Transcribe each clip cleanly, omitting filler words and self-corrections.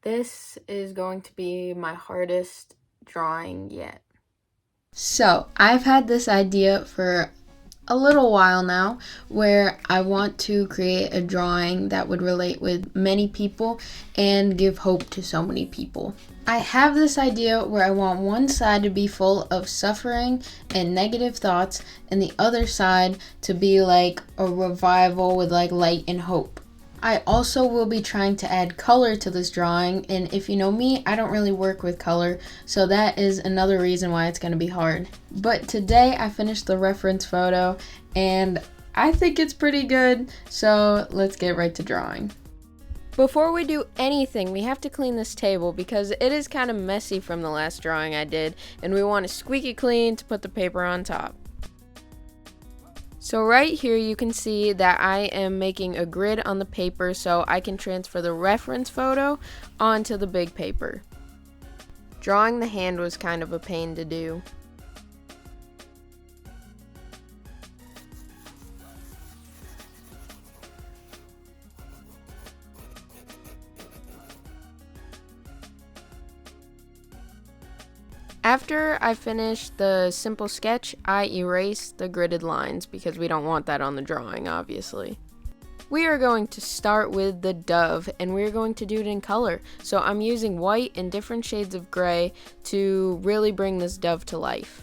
This is going to be my hardest drawing yet. So, I've had this idea for a little while now where I want to create a drawing that would relate with many people and give hope to so many people. I have this idea where I want one side to be full of suffering and negative thoughts and the other side to be like a revival with like light and hope. I also will be trying to add color to this drawing, and if you know me, I don't really work with color, so that is another reason why it's going to be hard. But today I finished the reference photo, and I think it's pretty good, so let's get right to drawing. Before we do anything, we have to clean this table because it is kind of messy from the last drawing I did, and we want to squeak it clean to put the paper on top. So right here you can see that I am making a grid on the paper so I can transfer the reference photo onto the big paper. Drawing the hand was kind of a pain to do. After I finished the simple sketch, I erased the gridded lines because we don't want that on the drawing, obviously. We are going to start with the dove, and we're going to do it in color. So I'm using white and different shades of gray to really bring this dove to life.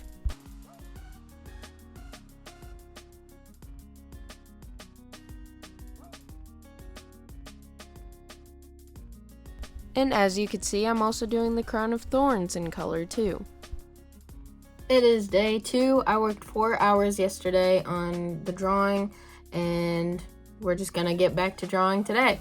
And as you can see, I'm also doing the crown of thorns in color too. It is day 2. I worked 4 hours yesterday on the drawing, and we're just gonna get back to drawing today.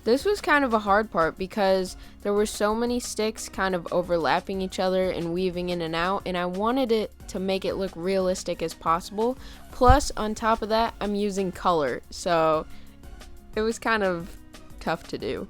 This was kind of a hard part because there were so many sticks kind of overlapping each other and weaving in and out, and I wanted it to make it look realistic as possible. Plus, on top of that, I'm using color, so it was kind of tough to do.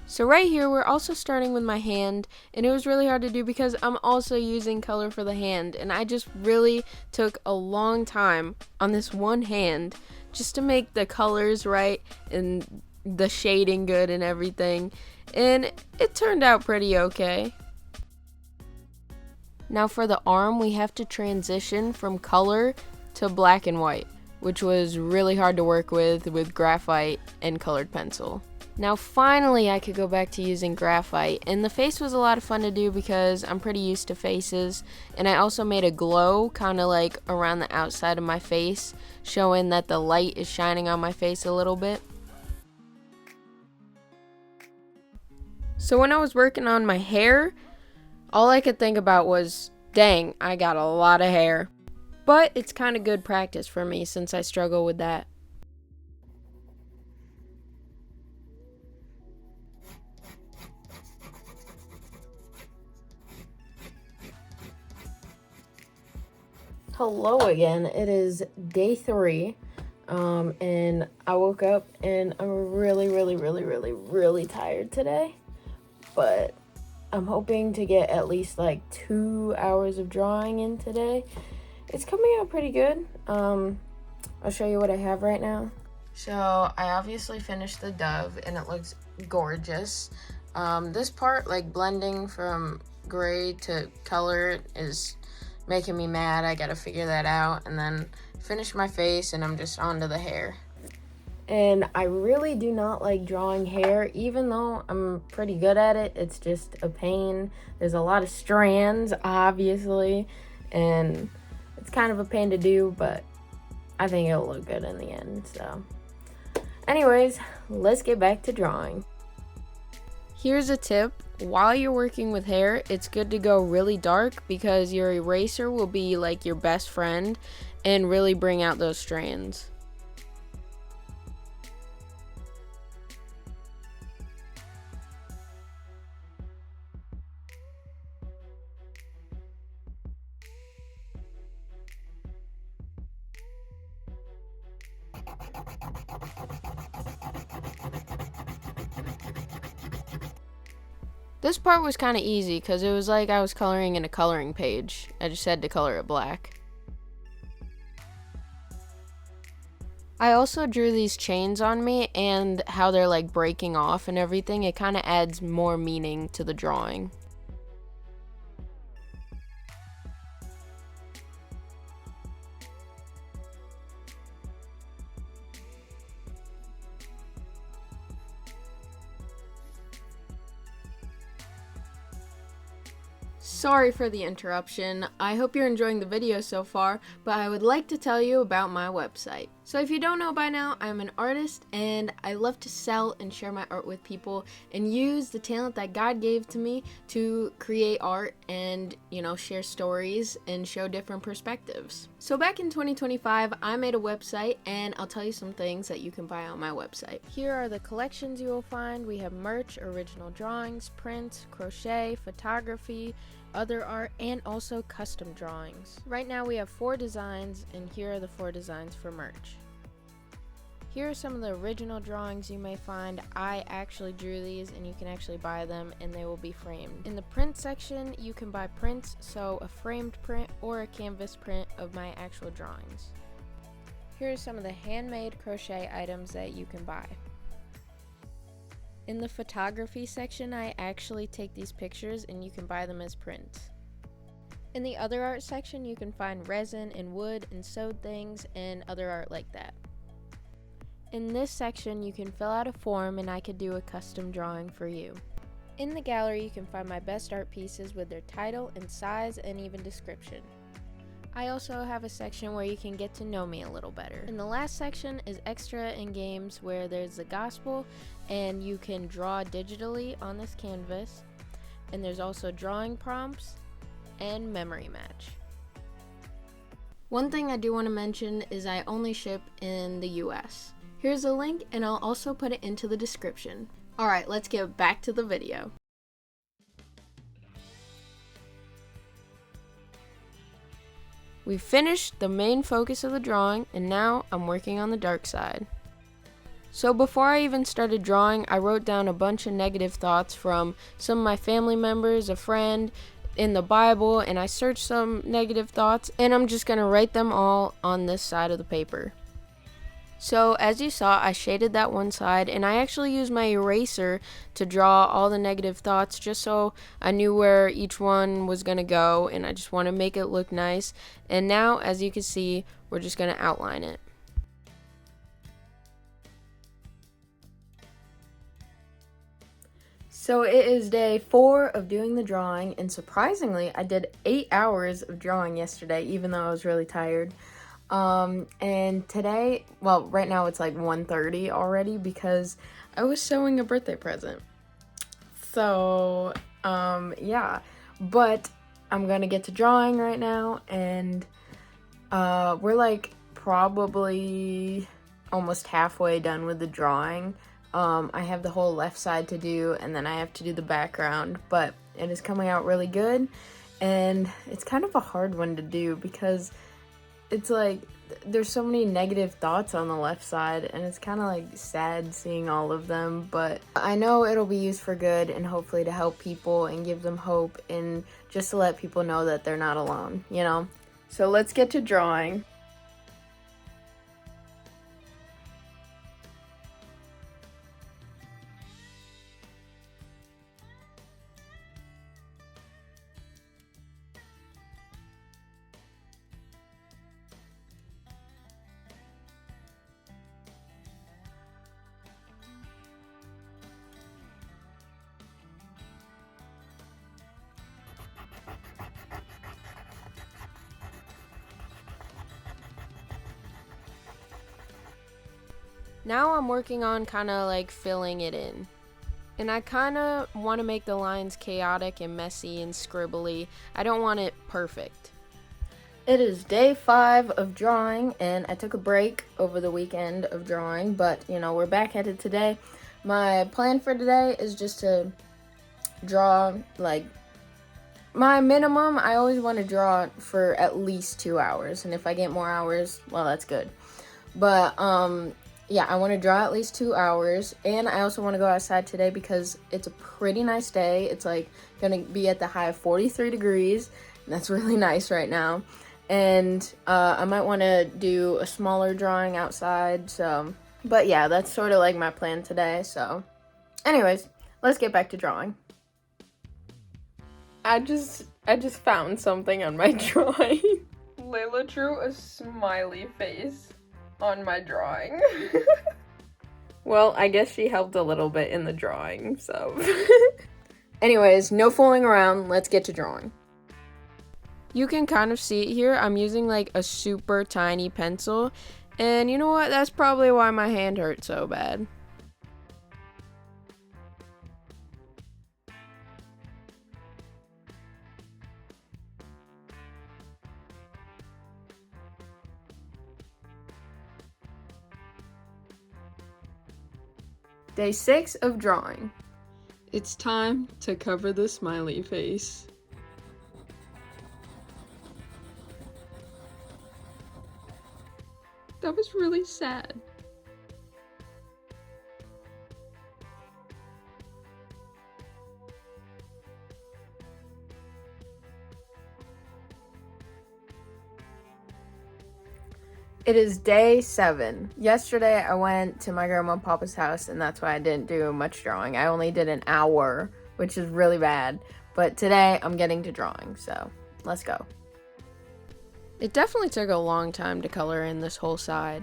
So right here, we're also starting with my hand, and it was really hard to do because I'm also using color for the hand, and I just really took a long time on this one hand just to make the colors right and the shading good and everything, and it turned out pretty okay. Now for the arm, we have to transition from color to black and white, which was really hard to work with graphite and colored pencil. Now finally I could go back to using graphite, and the face was a lot of fun to do because I'm pretty used to faces, and I also made a glow kind of like around the outside of my face, showing that the light is shining on my face a little bit. So when I was working on my hair, all I could think about was, dang, I got a lot of hair. But it's kind of good practice for me since I struggle with that. Hello again. It is day 3, and I woke up and I'm really tired today, but I'm hoping to get at least like 2 hours of drawing in today. It's coming out pretty good. I'll show you what I have right now. So I obviously finished the dove and it looks gorgeous. This part, like blending from gray to color, is making me mad. I gotta figure that out, and then finish my face, and I'm just onto the hair. And I really do not like drawing hair, even though I'm pretty good at it. It's just a pain. There's a lot of strands, obviously, and it's kind of a pain to do, but I think it'll look good in the end. So anyways, let's get back to drawing. Here's a tip. While you're working with hair, it's good to go really dark because your eraser will be like your best friend and really bring out those strands. This part was kind of easy because it was like I was coloring in a coloring page. I just had to color it black. I also drew these chains on me and how they're like breaking off and everything. It kind of adds more meaning to the drawing. Sorry for the interruption. I hope you're enjoying the video so far, but I would like to tell you about my website. So if you don't know by now, I'm an artist and I love to sell and share my art with people and use the talent that God gave to me to create art and, share stories and show different perspectives. So back in 2025, I made a website and I'll tell you some things that you can buy on my website. Here are the collections you will find. We have merch, original drawings, prints, crochet, photography, other art, and also custom drawings. Right now we have 4 designs, and here are the 4 designs for merch. Here are some of the original drawings you may find. I actually drew these and you can actually buy them and they will be framed. In the print section, you can buy prints, so a framed print or a canvas print of my actual drawings. Here are some of the handmade crochet items that you can buy. In the photography section, I actually take these pictures and you can buy them as prints. In the other art section, you can find resin and wood and sewed things and other art like that. In this section, you can fill out a form and I could do a custom drawing for you. In the gallery, you can find my best art pieces with their title and size and even description. I also have a section where you can get to know me a little better. And the last section is extra and games, where there's the gospel and you can draw digitally on this canvas. And there's also drawing prompts and memory match. One thing I do want to mention is I only ship in the US. Here's a link and I'll also put it into the description. Alright, let's get back to the video. We finished the main focus of the drawing, and now I'm working on the dark side. So before I even started drawing, I wrote down a bunch of negative thoughts from some of my family members, a friend, in the Bible, and I searched some negative thoughts, and I'm just going to write them all on this side of the paper. So as you saw, I shaded that one side, and I actually used my eraser to draw all the negative thoughts just so I knew where each one was going to go, and I just want to make it look nice. And now, as you can see, we're just going to outline it. So it is day 4 of doing the drawing, and surprisingly, I did 8 hours of drawing yesterday, even though I was really tired. And today, well, right now it's like 1:30 already because I was sewing a birthday present. So, yeah, but I'm gonna get to drawing right now, and, we're like probably almost halfway done with the drawing. I have the whole left side to do, and then I have to do the background, but it is coming out really good, and it's kind of a hard one to do because it's like there's so many negative thoughts on the left side, and it's kind of like sad seeing all of them, but I know it'll be used for good and hopefully to help people and give them hope and just to let people know that they're not alone, So let's get to drawing. Now I'm working on kind of like filling it in. And I kind of want to make the lines chaotic and messy and scribbly. I don't want it perfect. It is day 5 of drawing, and I took a break over the weekend of drawing, but we're back at it today. My plan for today is just to draw like my minimum. I always want to draw for at least 2 hours, and if I get more hours, well, that's good. But yeah, I want to draw at least 2 hours, and I also want to go outside today because it's a pretty nice day. It's like gonna be at the high of 43 degrees, and that's really nice right now. and I might want to do a smaller drawing outside. So, but yeah, that's sort of like my plan today. So anyways, let's get back to drawing. I just found something on my drawing. Layla drew a smiley face on my drawing. Well, I guess she helped a little bit in the drawing, so. Anyways, no fooling around, let's get to drawing. You can kind of see it here. I'm using like a super tiny pencil, and you know what? That's probably why my hand hurts so bad. Day 6 of drawing. It's time to cover the smiley face. That was really sad. It is day 7. Yesterday I went to my grandma and papa's house, and that's why I didn't do much drawing. I only did an hour, which is really bad. But today I'm getting to drawing, so let's go. It definitely took a long time to color in this whole side.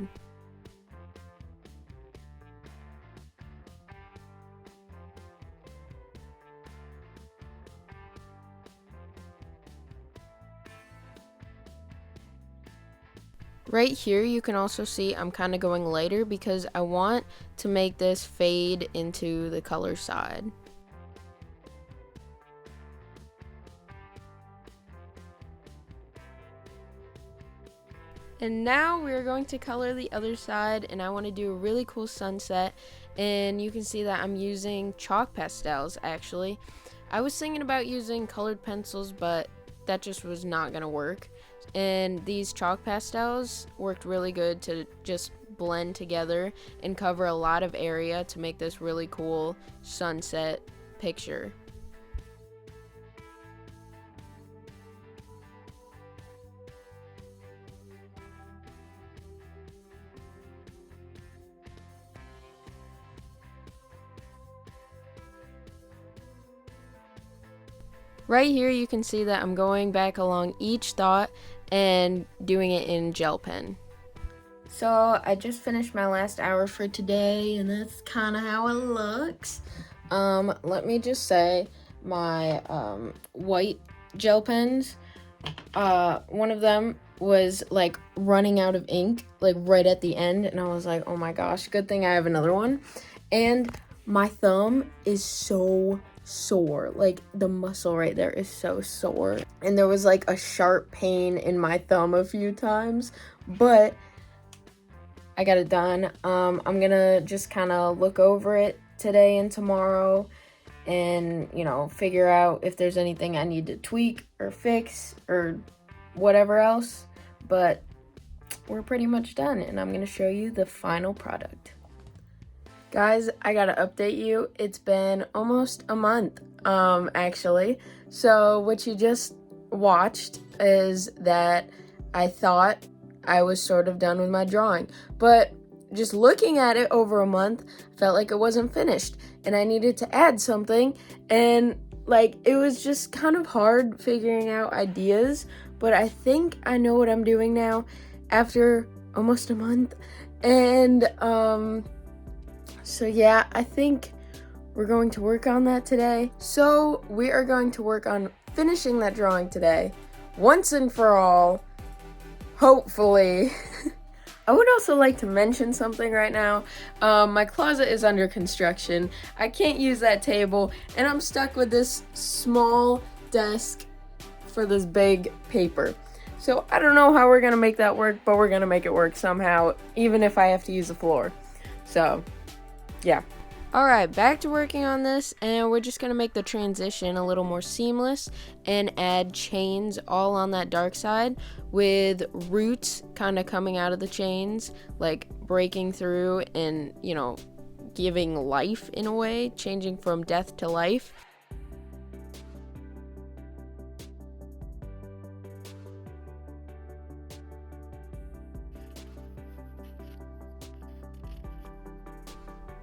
Right here you can also see I'm kind of going lighter because I want to make this fade into the color side. And now we're going to color the other side, and I want to do a really cool sunset, and you can see that I'm using chalk pastels actually. I was thinking about using colored pencils, but that just was not going to work. And these chalk pastels worked really good to just blend together and cover a lot of area to make this really cool sunset picture. Right here you can see that I'm going back along each dot and doing it in gel pen. So I just finished my last hour for today, and that's kind of how it looks. Let me just say my white gel pens, one of them was like running out of ink like right at the end, and I was like, oh my gosh, good thing I have another one. And my thumb is so sore, like the muscle right there is so sore, and there was like a sharp pain in my thumb a few times, but I got it done. I'm gonna just kind of look over it today and tomorrow, and you know, figure out if there's anything I need to tweak or fix or whatever else. But we're pretty much done, and I'm gonna show you the final product. Guys, I gotta update you. It's been almost a month, actually. So what you just watched is that I thought I was sort of done with my drawing, but just looking at it over a month, felt like it wasn't finished, and I needed to add something, and like it was just kind of hard figuring out ideas, but I think I know what I'm doing now after almost a month. And so yeah, I think we're going to work on that today. So we are going to work on finishing that drawing today, once and for all, hopefully. I would also like to mention something right now. My closet is under construction. I can't use that table, and I'm stuck with this small desk for this big paper. So I don't know how we're gonna make that work, but we're gonna make it work somehow, even if I have to use the floor. So yeah. Alright, back to working on this, and we're just going to make the transition a little more seamless and add chains all on that dark side with roots kind of coming out of the chains, like breaking through and, you know, giving life in a way, changing from death to life.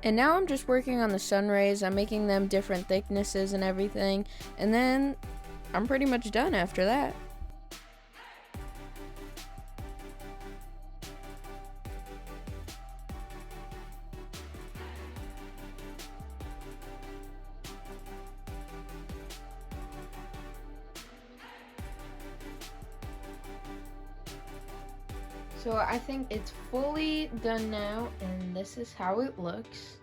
And now I'm just working on the sun rays. I'm making them different thicknesses and everything. And then I'm pretty much done after that. So I think it's fully done now, and this is how it looks.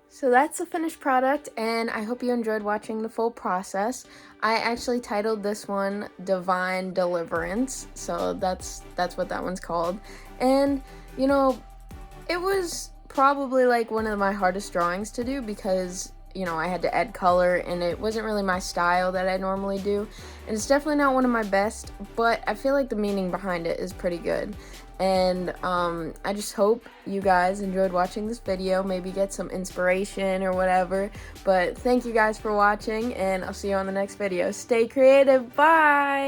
So that's the finished product, and I hope you enjoyed watching the full process. I actually titled this one Divine Deliverance, so that's what that one's called. And you know, it was probably like one of my hardest drawings to do because I had to add color and it wasn't really my style that I normally do, and it's definitely not one of my best, but I feel like the meaning behind it is pretty good. And I just hope you guys enjoyed watching this video, maybe get some inspiration or whatever. But thank you guys for watching, and I'll see you on the next video. Stay creative. Bye.